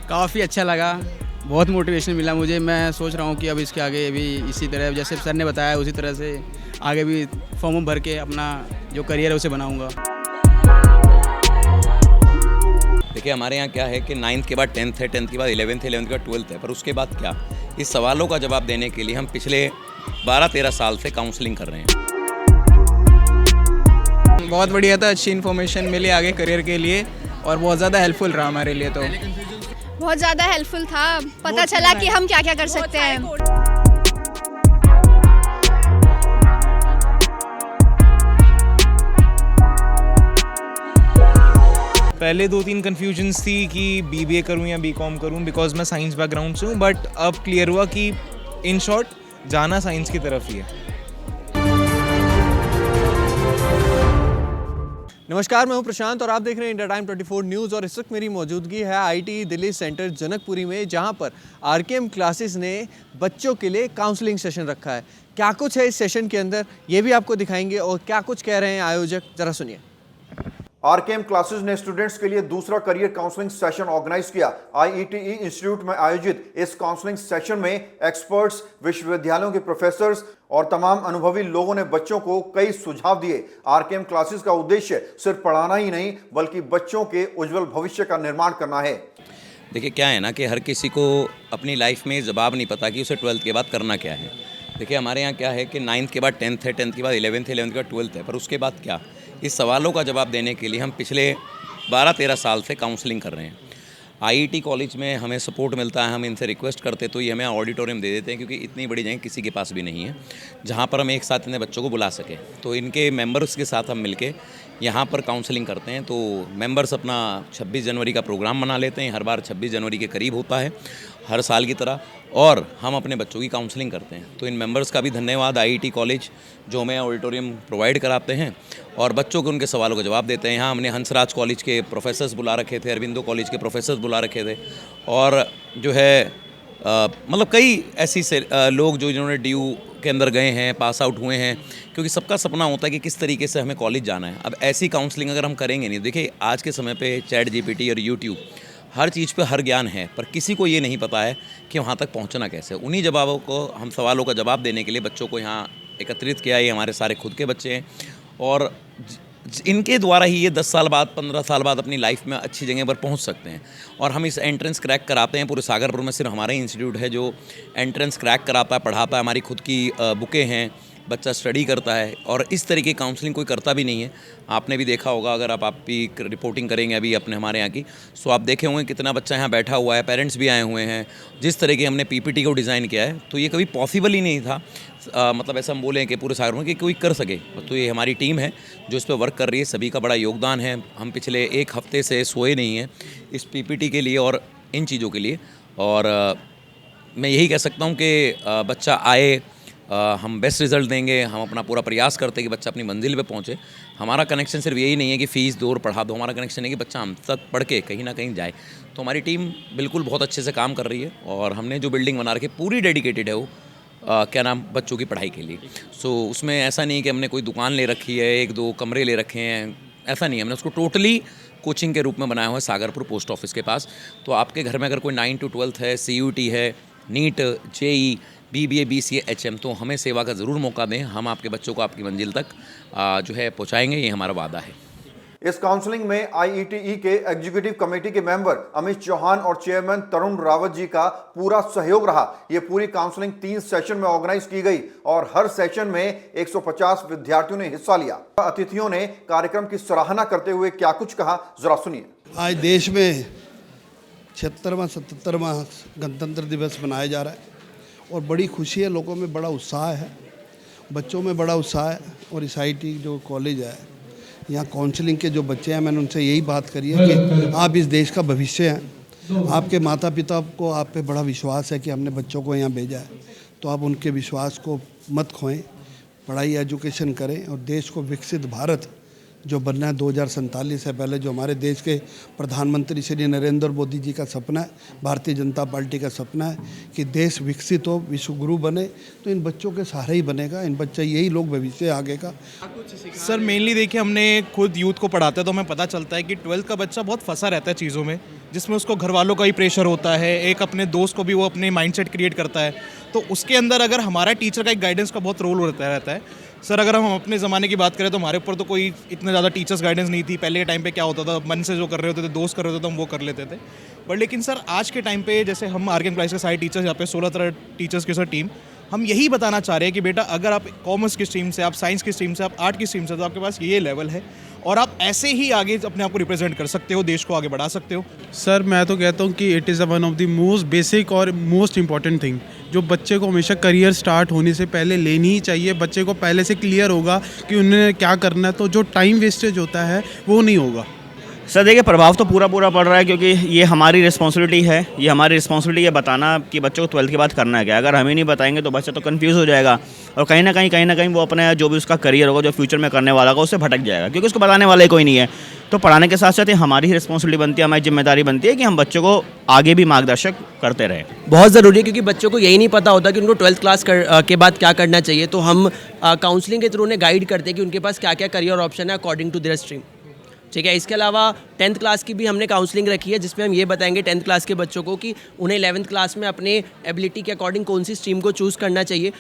काफ़ी अच्छा लगा, बहुत मोटिवेशन मिला मुझे। मैं सोच रहा हूँ कि अब इसके आगे भी इसी तरह जैसे सर ने बताया उसी तरह से आगे भी फॉर्म भर के अपना जो करियर है उसे बनाऊँगा। देखिए हमारे यहाँ क्या है कि 9th के बाद 10th है, 10th के बाद 11th है, 11th के बाद 12th है, पर उसके बाद क्या, इस सवालों का जवाब देने के लिए हम पिछले 12-13 साल से काउंसलिंग कर रहे हैं। बहुत बढ़िया था, अच्छी इन्फॉर्मेशन मिली आगे करियर के लिए और बहुत ज़्यादा हेल्पफुल रहा हमारे लिए। तो बहुत ज़्यादा हेल्पफुल था, पता चला कि हम क्या क्या कर सकते हैं। पहले 2-3 कन्फ्यूजन्स थी कि बीबीए करूं या बीकॉम करूं, बिकॉज मैं साइंस बैकग्राउंड से हूं, बट अब क्लियर हुआ कि इन शॉर्ट जाना साइंस की तरफ ही है। नमस्कार, मैं हूं प्रशांत और आप देख रहे हैं इंडिया टाइम 24 न्यूज़। और इस वक्त मेरी मौजूदगी है आईटी दिल्ली सेंटर जनकपुरी में, जहां पर आरकेएम क्लासेस ने बच्चों के लिए काउंसलिंग सेशन रखा है। क्या कुछ है इस सेशन के अंदर ये भी आपको दिखाएंगे और क्या कुछ कह रहे हैं आयोजक, जरा सुनिए। आरकेएम क्लासेस ने स्टूडेंट्स के लिए दूसरा करियर काउंसलिंग सेशन ऑर्गेनाइज किया। आईईटीई इंस्टीट्यूट में आयोजित इस काउंसलिंग सेशन में एक्सपर्ट्स, विश्वविद्यालयों के प्रोफेसर्स और तमाम अनुभवी लोगों ने बच्चों को कई सुझाव दिए। आरकेएम क्लासेस का उद्देश्य सिर्फ पढ़ाना ही नहीं बल्कि बच्चों के उज्जवल भविष्य का निर्माण करना है। देखिए क्या है ना कि हर किसी को अपनी लाइफ में जवाब नहीं पता कि उसे 12th के बाद करना क्या है। देखिए हमारे यहाँ क्या है कि 9th के बाद 10th है, 10th के बाद 11th है, 11th के बाद 12th है, पर उसके बाद क्या, इस सवालों का जवाब देने के लिए हम पिछले 12-13 साल से काउंसलिंग कर रहे हैं। आईईटी कॉलेज में हमें सपोर्ट मिलता है, हम इनसे रिक्वेस्ट करते तो ये हमें ऑडिटोरियम दे देते हैं, क्योंकि इतनी बड़ी जगह किसी के पास भी नहीं है जहाँ पर हम एक साथ इतने बच्चों को बुला सकें। तो इनके मेंबर्स के साथ हम मिलके यहाँ पर काउंसलिंग करते हैं। तो मेंबर्स अपना 26 जनवरी का प्रोग्राम मना लेते हैं, हर बार 26 जनवरी के करीब होता है हर साल की तरह, और हम अपने बच्चों की काउंसलिंग करते हैं। तो इन मेंबर्स का भी धन्यवाद आईईटी कॉलेज जो हमें ऑडिटोरियम प्रोवाइड कराते हैं और बच्चों को उनके सवालों का जवाब देते हैं। यहाँ हमने हंसराज कॉलेज के प्रोफेसर्स बुला रखे थे, अरविंदो कॉलेज के प्रोफेसर्स बुला रखे थे, और जो है मतलब कई ऐसी से लोग जो जिन्होंने DU के अंदर गए हैं, पास आउट हुए हैं, क्योंकि सबका सपना होता है कि किस तरीके से हमें कॉलेज जाना है। अब ऐसी काउंसलिंग अगर हम करेंगे नहीं, देखिए आज के समय पे चैट GPT और यूट्यूब हर चीज़ पे हर ज्ञान है, पर किसी को ये नहीं पता है कि वहाँ तक पहुँचना कैसे। उन्हीं जवाबों को, हम सवालों का जवाब देने के लिए बच्चों को यहाँ एकत्रित किया। ये हमारे सारे खुद के बच्चे हैं और इनके द्वारा ही ये 10 साल बाद, 15 साल बाद अपनी लाइफ में अच्छी जगह पर पहुंच सकते हैं। और हम इस एंट्रेंस क्रैक कराते हैं। पूरे सागरपुर में सिर्फ हमारा ही इंस्टीट्यूट है जो एंट्रेंस क्रैक कराता है, पढ़ाता है। हमारी खुद की बुकें हैं, बच्चा स्टडी करता है, और इस तरीके की काउंसलिंग कोई करता भी नहीं है। आपने भी देखा होगा, अगर आप भी रिपोर्टिंग करेंगे अभी अपने हमारे यहाँ की, सो आप देखे होंगे कितना बच्चा यहाँ बैठा हुआ है, पेरेंट्स भी आए हुए हैं। जिस तरीके हमने PPT को डिज़ाइन किया है, तो ये कभी पॉसिबल ही नहीं था। मतलब ऐसा हम बोलें कि पूरे सागर में कि कोई कर सके, तो ये हमारी टीम है जो इस पर वर्क कर रही है। सभी का बड़ा योगदान है। हम पिछले 1 हफ्ते से सोए नहीं हैं इस PPT के लिए और इन चीज़ों के लिए। और मैं यही कह सकता हूँ कि बच्चा आए, हम बेस्ट रिज़ल्ट देंगे। हम अपना पूरा प्रयास करते हैं कि बच्चा अपनी मंजिल पे पहुँचे। हमारा कनेक्शन सिर्फ यही नहीं है कि फ़ीस दो और पढ़ा दो, हमारा कनेक्शन है कि बच्चा हम तक पढ़ के कहीं ना कहीं जाए। तो हमारी टीम बिल्कुल बहुत अच्छे से काम कर रही है और हमने जो बिल्डिंग बना रखी है पूरी डेडिकेटेड है वो क्या नाम बच्चों की पढ़ाई के लिए। सो उसमें ऐसा नहीं कि हमने कोई दुकान ले रखी है, 1-2 कमरे ले रखे हैं, ऐसा नहीं है। हमने उसको टोटली कोचिंग के रूप में बनाया हुआ है सागरपुर पोस्ट ऑफिस के पास। तो आपके घर में अगर कोई 9 to 12 है, CUT है, NEET, JEE, BBA, BCA, HM, तो हमें सेवा का ज़रूर मौका दें। हम आपके बच्चों को आपकी मंजिल तक जो है पहुँचाएँगे, ये हमारा वादा है। इस काउंसलिंग में आईईटीई के एग्जीक्यूटिव कमेटी के मेंबर अमित चौहान और चेयरमैन तरुण रावत जी का पूरा सहयोग रहा। ये पूरी काउंसलिंग 3 सेशन में ऑर्गेनाइज की गई और हर सेशन में 150 विद्यार्थियों ने हिस्सा लिया। अतिथियों ने कार्यक्रम की सराहना करते हुए क्या कुछ कहा, जरा सुनिए। आज देश में 76वां 77वां गणतंत्र दिवस मनाया जा रहा है और बड़ी खुशी है, लोगों में बड़ा उत्साह है, बच्चों में बड़ा उत्साह है। और इस IT जो कॉलेज है, यहाँ काउंसलिंग के जो बच्चे हैं, मैंने उनसे यही बात करी है कि आप इस देश का भविष्य हैं। आपके माता पिता को आप पे बड़ा विश्वास है कि हमने बच्चों को यहाँ भेजा है, तो आप उनके विश्वास को मत खोएं, पढ़ाई एजुकेशन करें और देश को विकसित भारत जो बनना है 2047 से पहले, जो हमारे देश के प्रधानमंत्री श्री नरेंद्र मोदी जी का सपना है, भारतीय जनता पार्टी का सपना है कि देश विकसित हो, विश्व गुरु बने, तो इन बच्चों के सहारे ही बनेगा। इन बच्चे यही लोग भविष्य आगे का। सर मेनली देखिए, हमने खुद यूथ को पढ़ाते हैं तो हमें पता चलता है कि 12th का बच्चा बहुत फंसा रहता है चीज़ों में, जिसमें उसको घर वालों का ही प्रेशर होता है, एक अपने दोस्त को भी वो अपने माइंडसेट क्रिएट करता है। तो उसके अंदर अगर हमारा टीचर का एक गाइडेंस का बहुत रोल रहता है। सर अगर हम अपने ज़माने की बात करें तो हमारे ऊपर तो कोई इतना ज़्यादा टीचर्स गाइडेंस नहीं थी। पहले के टाइम पे क्या होता था, मन से जो कर रहे होते थे, दोस्त कर रहे होते थे, हम वो कर लेते थे। बट लेकिन सर आज के टाइम पे जैसे हम आरकेएम क्लासेस के सारे टीचर्स यहाँ पे 16 तरह टीचर्स की सर टीम, हम यही बताना चाह रहे हैं कि बेटा अगर आप कॉमर्स की स्ट्रीम से, आप साइंस की स्ट्रीम से, आप आर्ट की स्ट्रीम से, तो आपके पास ये लेवल है और आप ऐसे ही आगे अपने आप को रिप्रेजेंट कर सकते हो, देश को आगे बढ़ा सकते हो। सर मैं तो कहता हूँ कि it is one of the most basic और मोस्ट इम्पॉर्टेंट थिंग जो बच्चे को हमेशा करियर स्टार्ट होने से पहले लेनी ही चाहिए। बच्चे को पहले से क्लियर होगा कि उन्हें क्या करना है, तो जो टाइम वेस्टेज होता है वो नहीं होगा। सर देखिए, प्रभाव तो पूरा पड़ रहा है क्योंकि ये हमारी रिस्पॉन्सिबिलिटी है, ये हमारी रिस्पॉन्सिबिलिटी है बताना कि बच्चों को 12th के बाद करना है क्या। अगर हम ही नहीं बताएंगे तो बच्चा तो कंफ्यूज हो जाएगा और कहीं ना कहीं वो अपने जो भी उसका करियर होगा, जो फ्यूचर में करने वाला होगा, उससे भटक जाएगा क्योंकि उसको बताने वाला ही कोई नहीं है। तो पढ़ाने के साथ साथ हमारी रिस्पॉन्सिबिलिटी बनती है, हमारी जिम्मेदारी बनती है कि हम बच्चों को आगे भी मार्गदर्शक करते रहें। बहुत ज़रूरी है क्योंकि बच्चों को यही नहीं पता होता कि उनको 12th क्लास के बाद क्या करना चाहिए। तो हम काउंसलिंग के थ्रू उन्हें गाइड करते हैं कि उनके पास क्या क्या करियर ऑप्शन है अकॉर्डिंग टू देयर स्ट्रीम। ठीक है, इसके अलावा 10th क्लास की भी हमने काउंसलिंग रखी है जिसमें हम ये बताएंगे 10th क्लास के बच्चों को कि उन्हें 11th क्लास में अपने एबिलिटी के अकॉर्डिंग कौन सी स्ट्रीम को चूज़ करना चाहिए।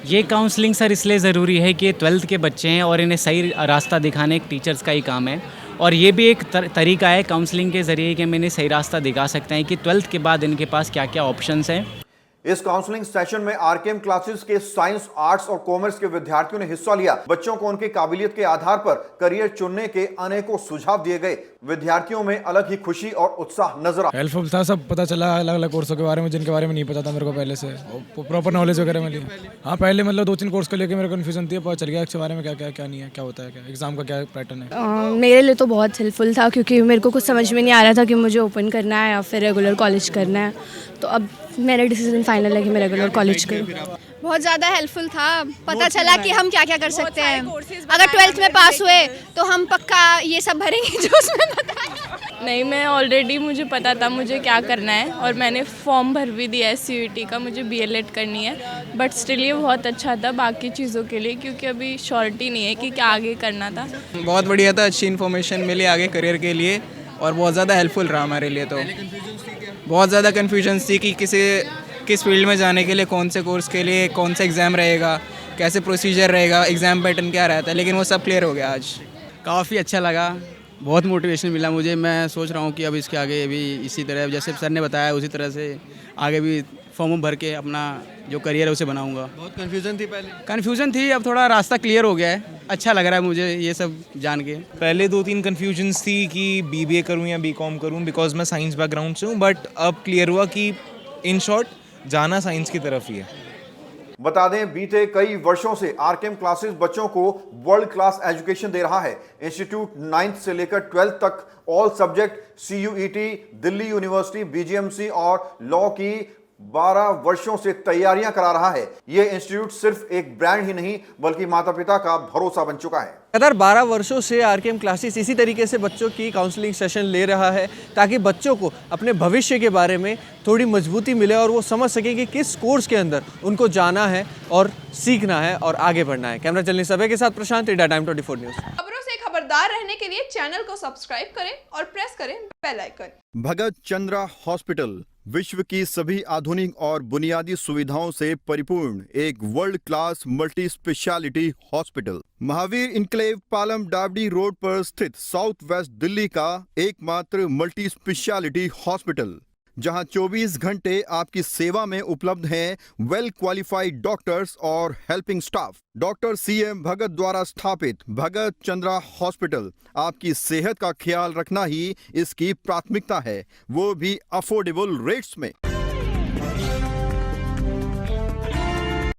ये काउंसलिंग सर इसलिए ज़रूरी है कि 12th के बच्चे हैं और इन्हें सही रास्ता दिखाने एक टीचर्स का ही काम है और ये भी एक तरीका है काउंसलिंग के ज़रिए कि हम इन्हें सही रास्ता दिखा सकते हैं कि 12th के बाद इनके पास क्या क्या ऑप्शंस हैं। इस काउंसलिंग सेशन में आरकेएम क्लासेस के साइंस, आर्ट्स और कॉमर्स के विद्यार्थियों ने हिस्सा लिया। बच्चों को उनकी काबिलियत के आधार पर करियर चुनने के अनेकों सुझाव दिए गए। विद्यार्थियों में अलग ही खुशी और उत्साह नजर आया। हेल्पफुल था, सब पता चला अलग अलग कोर्सों के बारे में जिनके बारे में नहीं पता था मेरे को पहले से, प्रॉपर नॉलेज वगैरह मिली। हाँ पहले मतलब 2-3 कोर्स को लेकर मेरे कन्फ्यूजन थी, पता चल गया इसके बारे में क्या क्या क्या नहीं है, क्या होता है, क्या एग्जाम का क्या पैटर्न है। मेरे लिए तो बहुत हेल्पफुल था क्योंकि मेरे को कुछ समझ में नहीं आ रहा था कि मुझे ओपन करना है या फिर रेगुलर कॉलेज करना है। तो अब मेरा डिसीजन फाइनल है कि मैं रेगुलर कॉलेज करूँ। बहुत ज़्यादा हेल्पफुल था, पता चला कि हम क्या क्या कर सकते हैं। अगर 12th में पास हुए तो हम पक्का ये सब भरेंगे जो उसमें बताया। नहीं, मैं ऑलरेडी मुझे पता था मुझे क्या करना है और मैंने फॉर्म भर भी दिया है CUET का, मुझे BLED करनी है। बट स्टिल ये बहुत अच्छा था बाकी चीज़ों के लिए क्योंकि अभी श्योरिटी नहीं है कि क्या आगे करना था। बहुत बढ़िया था, अच्छी इन्फॉर्मेशन मिली आगे करियर के लिए और बहुत ज़्यादा हेल्पफुल रहा हमारे लिए। तो बहुत ज़्यादा कन्फ्यूजन थी कि किस फील्ड में जाने के लिए, कौन से कोर्स के लिए कौन सा एग्ज़ाम रहेगा, कैसे प्रोसीजर रहेगा, एग्ज़ाम पैटर्न क्या रहता है, लेकिन वो सब क्लियर हो गया आज। काफ़ी अच्छा लगा, बहुत मोटिवेशन मिला मुझे। मैं सोच रहा हूँ कि अब इसके आगे भी इसी तरह जैसे सर ने बताया उसी तरह से आगे भी फॉर्म भर के अपना जो करियर है उसे बनाऊंगा। बहुत कन्फ्यूजन थी पहले? कन्फ्यूजन थी, अब थोड़ा रास्ता क्लियर हो गया है। अच्छा लग रहा है मुझे ये सब जान के। पहले 2-3 कन्फ्यूजन्स थी कि BBA करूं या BCom करूं बिकॉज मैं साइंस बैकग्राउंड से हूं, बट अब क्लियर हुआ कि इन शॉर्ट जाना साइंस की तरफ ही है। बता दें, बीते कई वर्षों से आरकेएम क्लासेस बच्चों को वर्ल्ड क्लास एजुकेशन दे रहा है। इंस्टीट्यूट 9th से लेकर 12th तक all subject CUET, Delhi university, BGMC और लॉ की 12 वर्षों से तैयारियां करा रहा है। यह इंस्टीट्यूट सिर्फ एक ब्रांड ही नहीं बल्कि माता पिता का भरोसा बन चुका है। लगातार 12 वर्षों से आरकेएम क्लासेस इसी तरीके से बच्चों की काउंसलिंग सेशन ले रहा है ताकि बच्चों को अपने भविष्य के बारे में थोड़ी मजबूती मिले और वो समझ सकें कि किस कोर्स के अंदर उनको जाना है और सीखना है और आगे बढ़ना है। कैमरा चलने सभी के साथ प्रशांत, इंडिया टाइम 24 न्यूज़। खबरों से खबरदार रहने के लिए चैनल को सब्सक्राइब करें और प्रेस करें बेल आइकन। भगत चंद्रा हॉस्पिटल विश्व की सभी आधुनिक और बुनियादी सुविधाओं से परिपूर्ण एक world class multi speciality hospital, Mahavir enclave, Palam Dabri road पर स्थित साउथ वेस्ट दिल्ली का एकमात्र मल्टी स्पेशलिटी हॉस्पिटल, जहां 24 घंटे आपकी सेवा में उपलब्ध हैं वेल क्वालिफाइड डॉक्टर्स और हेल्पिंग स्टाफ। डॉक्टर CM भगत द्वारा स्थापित भगत चंद्रा हॉस्पिटल आपकी सेहत का ख्याल रखना ही इसकी प्राथमिकता है, वो भी अफोर्डेबल रेट्स में।